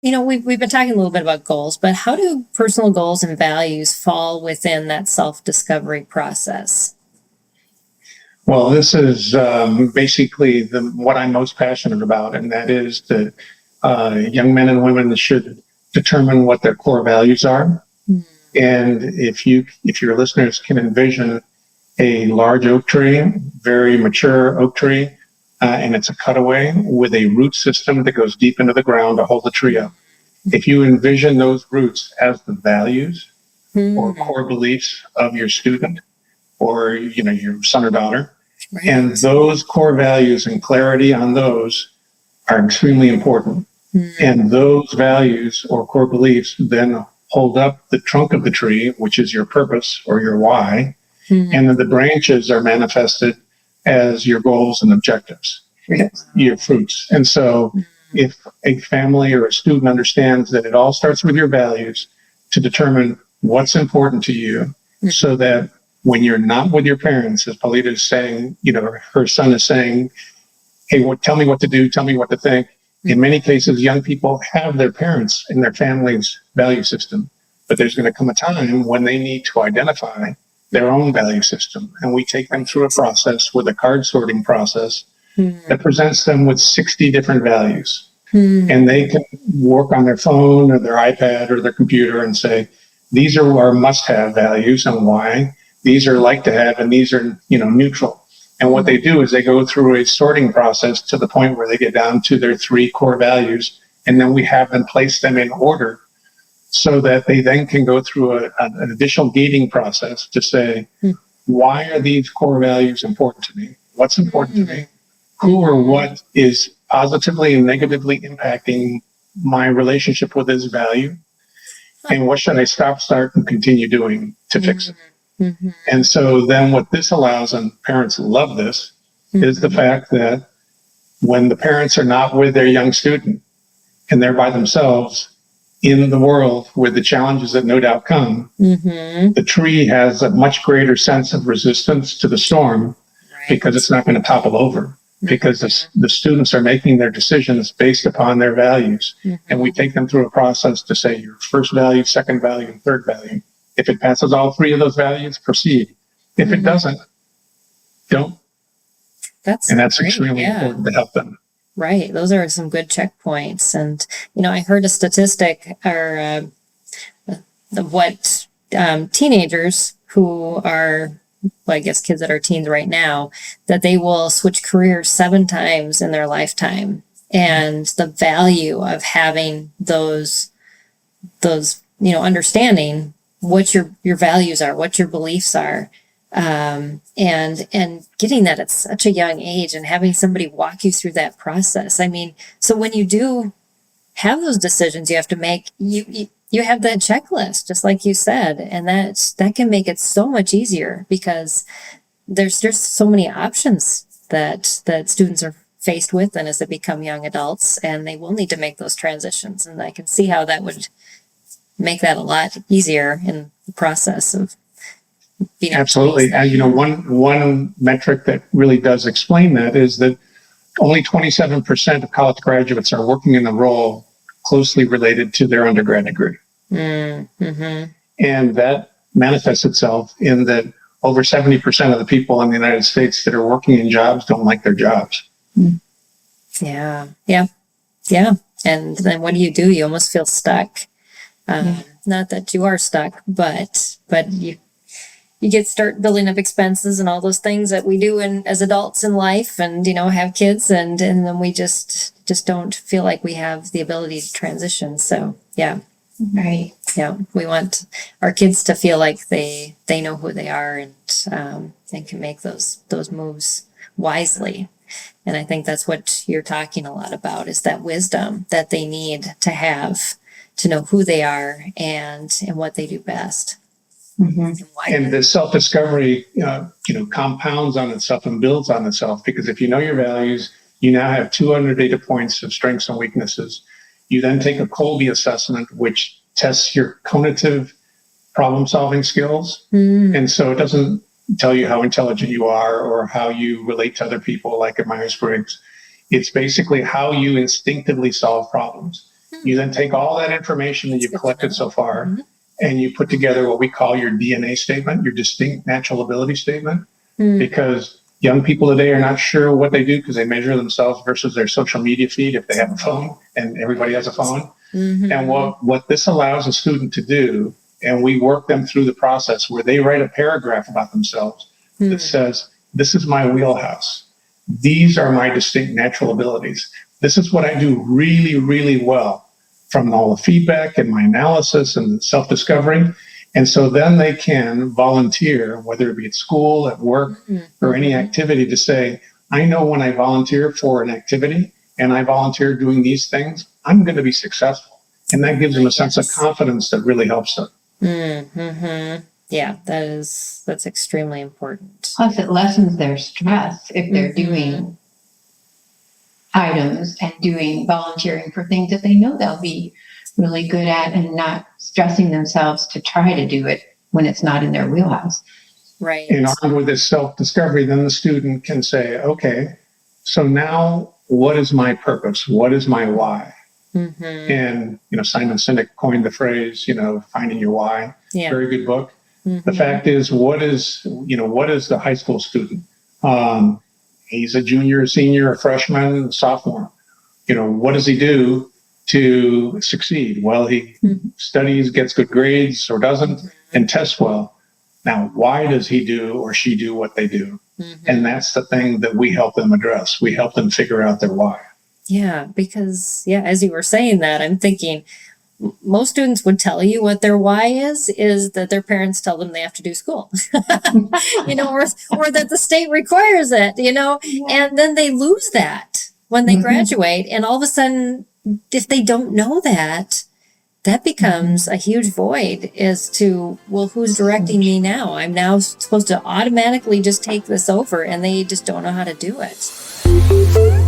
we've been talking a little bit about goals, but how do personal goals and values fall within that self-discovery process? Well, this is basically what I'm most passionate about, and that is that young men and women should determine what their core values are. Mm. And if your listeners can envision a large oak tree, very mature oak tree, and it's a cutaway with a root system that goes deep into the ground to hold the tree up. If you envision those roots as the values or core beliefs of your student or your son or daughter, right. And those core values and clarity on those are extremely important. And those values or core beliefs then hold up the trunk of the tree, which is your purpose or your why, and then the branches are manifested as your goals and objectives, your fruits. And so if a family or a student understands that it all starts with your values to determine what's important to you, so that when you're not with your parents, as Paulita is saying, her son is saying, hey, tell me what to do, tell me what to think. In many cases, young people have their parents and their family's value system, but there's going to come a time when they need to identify their own value system. And we take them through a process with a card sorting process that presents them with 60 different values. And they can work on their phone or their iPad or their computer and say, these are our must-have values and why. These are like to have, and these are, neutral. And what they do is they go through a sorting process to the point where they get down to their 3 core values. And then we have them place them in order so that they then can go through an additional gating process to say, why are these core values important to me? What's important to me? Who or what is positively and negatively impacting my relationship with this value? And what should I stop, start, and continue doing to fix it? And so then what this allows, and parents love this, is the fact that when the parents are not with their young student and they're by themselves in the world with the challenges that no doubt come, the tree has a much greater sense of resistance to the storm because it's not going to topple over. Because the students are making their decisions based upon their values. And we take them through a process to say your first value, second value, and third value. If it passes all 3 of those values, proceed. If it doesn't, don't. That's great. Extremely important to help them. Right. Those are some good checkpoints. And, I heard a statistic or what teenagers who are, well, I guess kids that are teens right now, that they will switch careers 7 times in their lifetime. And the value of having those, understanding what your values are, what your beliefs are, and getting that at such a young age and having somebody walk you through that process. I mean, so when you do have those decisions you have to make, you have that checklist, just like you said, and that can make it so much easier because there's so many options that students are faced with, and as they become young adults, and they will need to make those transitions. And I can see how that would make that a lot easier in the process of being absolutely. One metric that really does explain that is that only 27% of college graduates are working in a role closely related to their undergrad degree. And that manifests itself in that over 70% of the people in the United States that are working in jobs don't like their jobs. Yeah. And then what do? You almost feel stuck. Not that you are stuck, but you start building up expenses and all those things that we do as adults in life, and have kids, and then we just don't feel like we have the ability to transition. So right, we want our kids to feel like they know who they are and can make those moves wisely. And I think that's what you're talking a lot about, is that wisdom that they need to have to know who they are and what they do best. And the self-discovery, compounds on itself and builds on itself, because if you know your values, you now have 200 data points of strengths and weaknesses. You then take a Kolbe assessment, which tests your cognitive problem-solving skills. And so it doesn't tell you how intelligent you are or how you relate to other people like at Myers-Briggs. It's basically how you instinctively solve problems. You then take all that information that you've collected so far and you put together what we call your DNA statement, your distinct natural ability statement, because young people today are not sure what they do because they measure themselves versus their social media feed if they have a phone, and everybody has a phone. And what this allows a student to do, and we work them through the process where they write a paragraph about themselves that says, this is my wheelhouse. These are my distinct natural abilities. This is what I do really, really well from all the feedback and my analysis and self-discovery. And so then they can volunteer, whether it be at school, at work, or any activity, to say, I know when I volunteer for an activity and I volunteer doing these things, I'm going to be successful. And that gives them a sense of confidence that really helps them. Yeah, that's extremely important. Plus, it lessens their stress if they're doing items and doing volunteering for things that they know they'll be really good at, and not stressing themselves to try to do it when it's not in their wheelhouse. Right. And armed with this self-discovery, then the student can say, okay, so now what is my purpose? What is my why? And, Simon Sinek coined the phrase, finding your why. Yeah. Very good book. The fact is, what is the high school student? He's a junior, a senior, a freshman, a sophomore. What does he do to succeed? Well, he studies, gets good grades or doesn't, and tests well. Now, why does he do or she do what they do? And that's the thing that we help them address. We help them figure out their why. Yeah, because, as you were saying that, I'm thinking most students would tell you what their why is that their parents tell them they have to do school, or that the state requires it, and then they lose that when they graduate. And all of a sudden, if they don't know that becomes a huge void as to, well, who's directing me now? I'm now supposed to automatically just take this over, and they just don't know how to do it.